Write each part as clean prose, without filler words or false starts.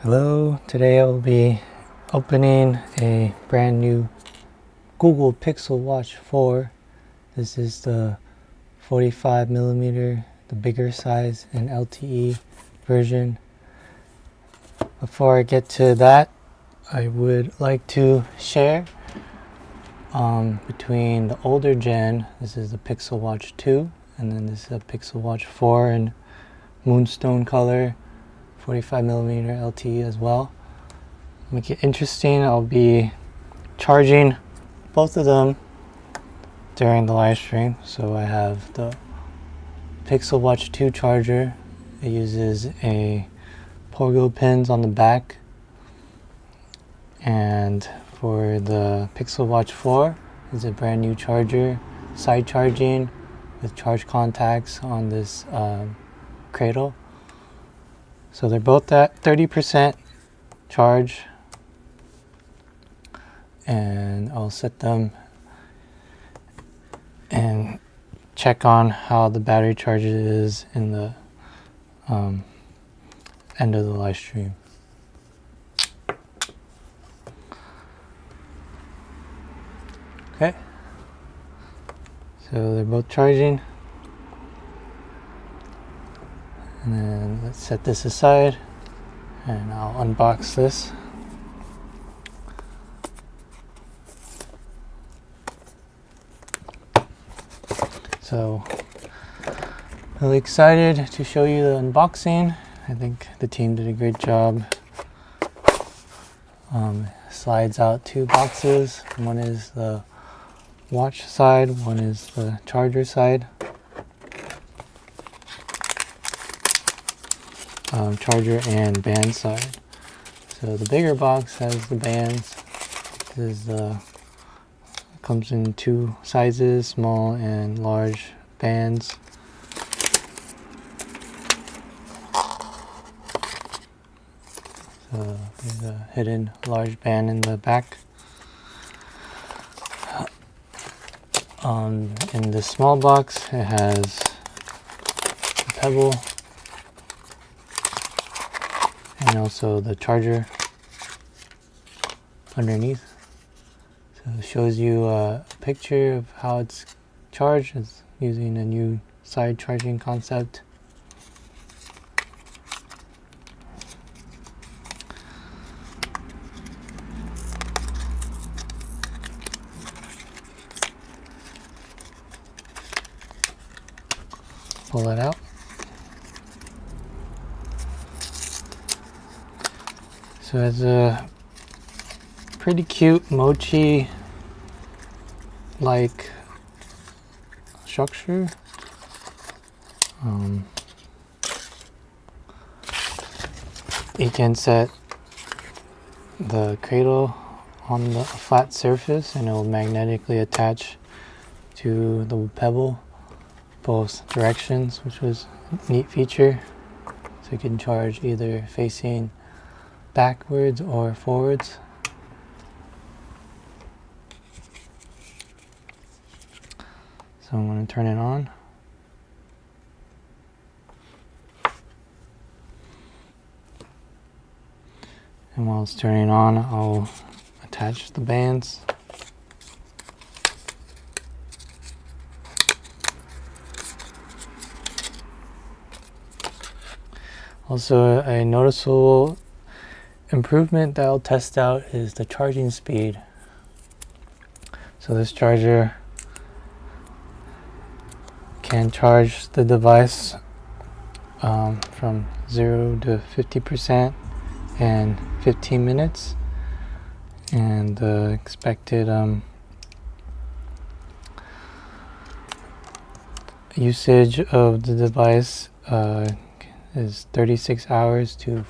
Hello, today I will be opening a brand new Google Pixel Watch 4. This is the 45mm, the bigger size and LTE version. Before I get to that, I would like to share between the older gen. This is the Pixel Watch 2, and then this is a Pixel Watch 4 in moonstone color, 45mm LTE as well. Make it interesting, I'll be charging both of them during the live stream. So I have the Pixel Watch 2 charger. It uses a pogo pins on the back, and for the Pixel Watch 4 is a brand new charger, side charging with charge contacts on this cradle. So they're both at 30% charge, and I'll set them and check on how the battery charge is in the end of the live stream. Okay, so they're both charging. And then let's set this aside and I'll unbox this. So, really excited to show you the unboxing. I think the team did a great job. Slides out two boxes. One is the watch side, one is the charger side. Charger and band side. So the bigger box has the bands. This is comes in two sizes, small and large bands. So there's a hidden large band in the back. In the small box, it has a pebble and also the charger underneath. So it shows you a picture of how it's charged. It's using a new side charging concept. Pull it out. So it's a pretty cute mochi like structure. You can set the cradle on the flat surface and it will magnetically attach to the pebble both directions, which was a neat feature. So you can charge either facing backwards or forwards. So I'm going to turn it on. And while it's turning on, I'll attach the bands. Also, a noticeable improvement that I'll test out is the charging speed. So this charger can charge the device from 0 to 50% in 15 minutes, and the expected usage of the device is 36 hours to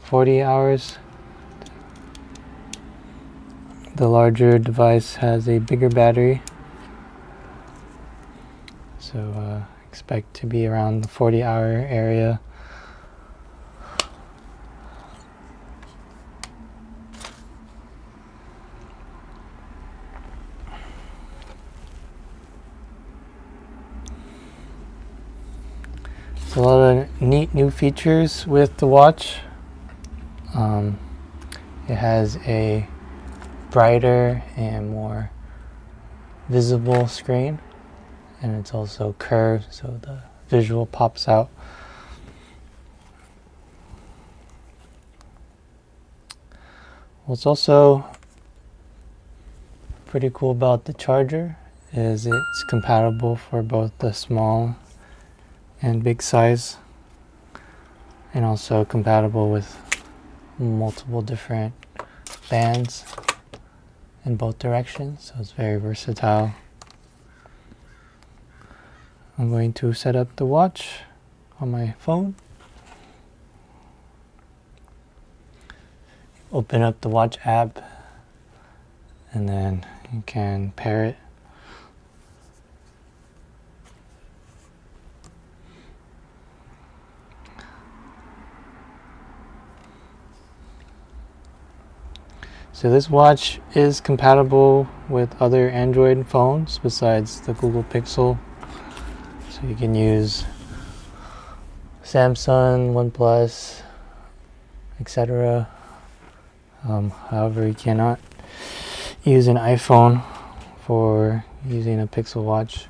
40 hours. The larger device has a bigger battery, so expect to be around the 40-hour area. A lot of neat new features with the watch. It has a brighter and more visible screen, and it's also curved so the visual pops out. What's also pretty cool about the charger is it's compatible for both the small and big size, and also compatible with multiple different bands in both directions, so it's very versatile. I'm going to set up the watch on my phone. Open up the watch app, and then you can pair it. So this watch is compatible with other Android phones besides the Google Pixel. So you can use Samsung, OnePlus, etc. However, you cannot use an iPhone for using a Pixel watch.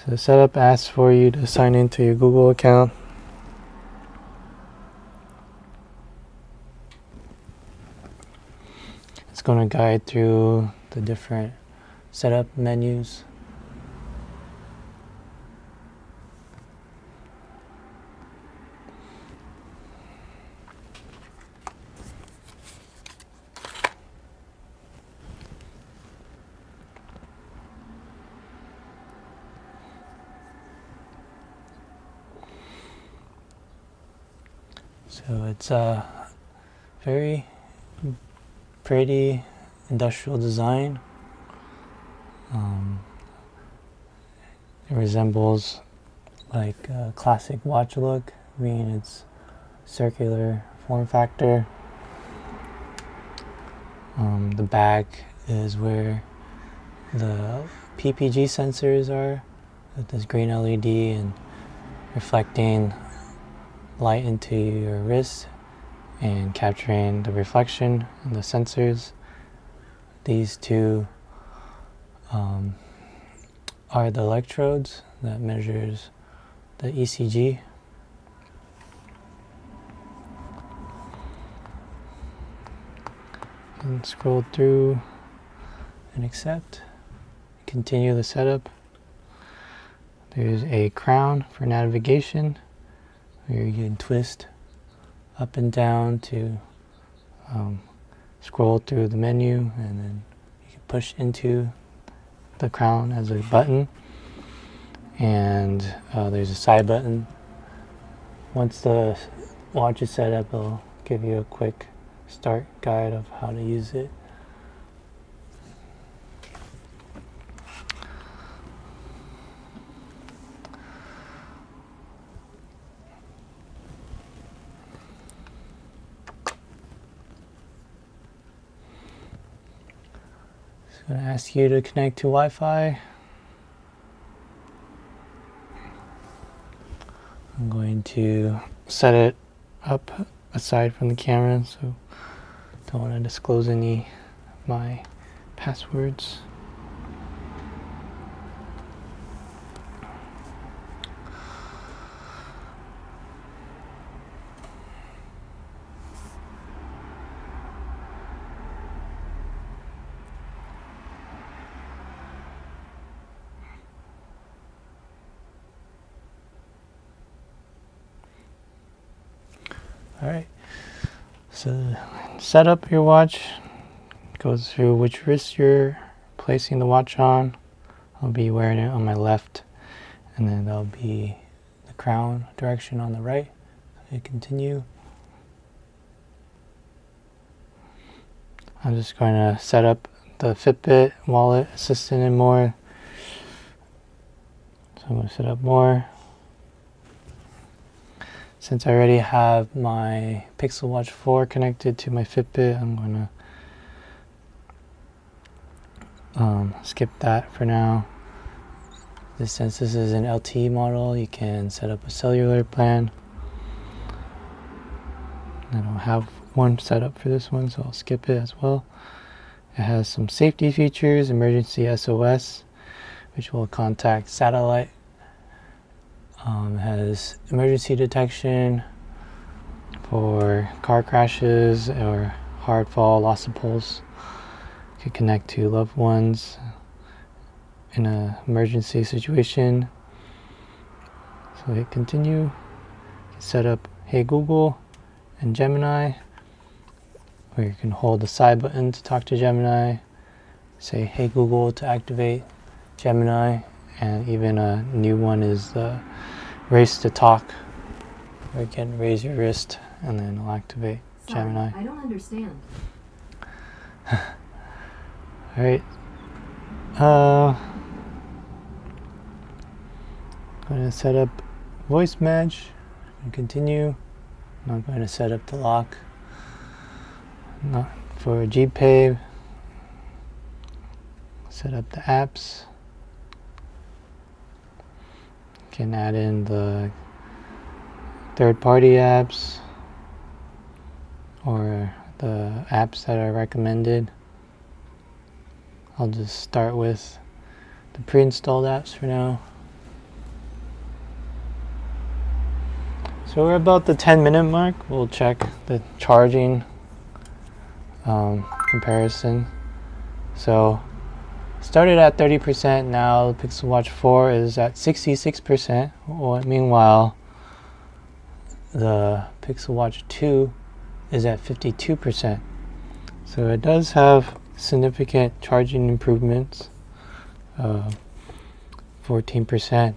So the setup asks for you to sign into your Google account. It's going to guide through the different setup menus. So it's a very pretty industrial design. It resembles like a classic watch look, being its circular form factor. The back is where the PPG sensors are, with this green LED and reflecting light into your wrist and capturing the reflection and the sensors. These two are the electrodes that measures the ECG. And scroll through and accept. Continue the setup. There's a crown for navigation, where you can twist up and down to scroll through the menu, and then you can push into the crown as a button. And there's a side button. Once the watch is set up, it'll give you a quick start guide of how to use it. It's going to ask you to connect to Wi-Fi. I'm going to set it up aside from the camera, so don't want to disclose any of my passwords. Alright, so set up your watch. Goes through which wrist you're placing the watch on. I'll be wearing it on my left, and then there'll be the crown direction on the right. So continue. I'm just going to set up the Fitbit wallet assistant and more. So I'm going to set up more. Since I already have my Pixel Watch 4 connected to my Fitbit, I'm going to skip that for now. Since this is an LTE model, you can set up a cellular plan. I don't have one set up for this one, so I'll skip it as well. It has some safety features, emergency SOS, which will contact satellite. It has emergency detection for car crashes or hard fall, loss of pulse. You can connect to loved ones in an emergency situation. So hit continue. You can set up Hey Google and Gemini, or you can hold the side button to talk to Gemini, say Hey Google to activate Gemini, and even a new one is the Race to Talk, where you can raise your wrist and then it'll activate Gemini. I don't understand. Alright. I'm going to set up voice match and continue. I'm going to set up the lock. Not for GPay. Set up the apps. Can add in the third-party apps or the apps that are recommended. I'll just start with the pre-installed apps for now. So we're about the 10-minute mark. We'll check the charging comparison. So started at 30%, now the Pixel Watch 4 is at 66%. Meanwhile, the Pixel Watch 2 is at 52%. So it does have significant charging improvements. 14%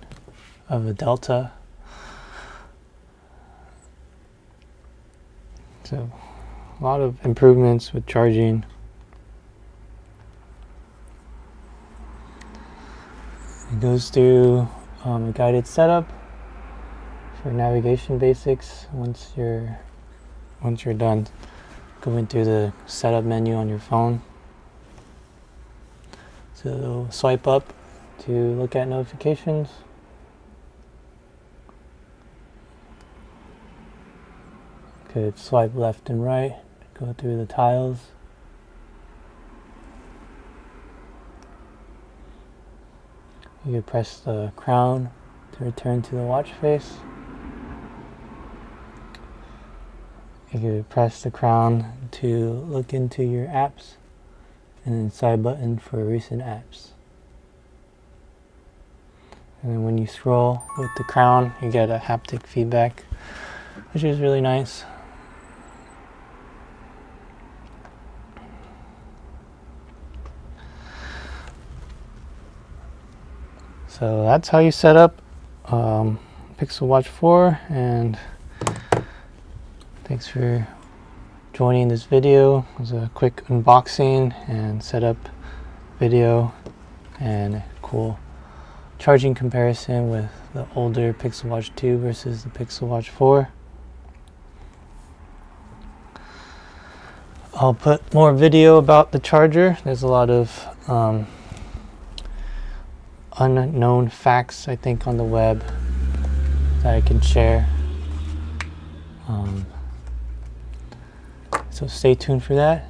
of a delta. So a lot of improvements with charging. It goes through a guided setup for navigation basics. Once you're done going through the setup menu on your phone. So swipe up to look at notifications. Could swipe left and right, go through the tiles. You could press the crown to return to the watch face. You could press the crown to look into your apps, and then side button for recent apps. And then when you scroll with the crown, you get a haptic feedback, which is really nice. So that's how you set up Pixel Watch 4, and thanks for joining this video. It was a quick unboxing and setup video and a cool charging comparison with the older Pixel Watch 2 versus the Pixel Watch 4. I'll put more video about the charger. There's a lot of unknown facts, I think, on the web that I can share. So stay tuned for that.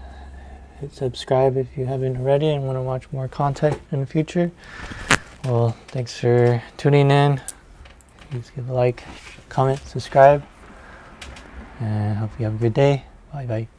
Hit subscribe if you haven't already and want to watch more content in the future. Well, thanks for tuning in. Please give a like, comment, subscribe, and hope you have a good day. Bye bye.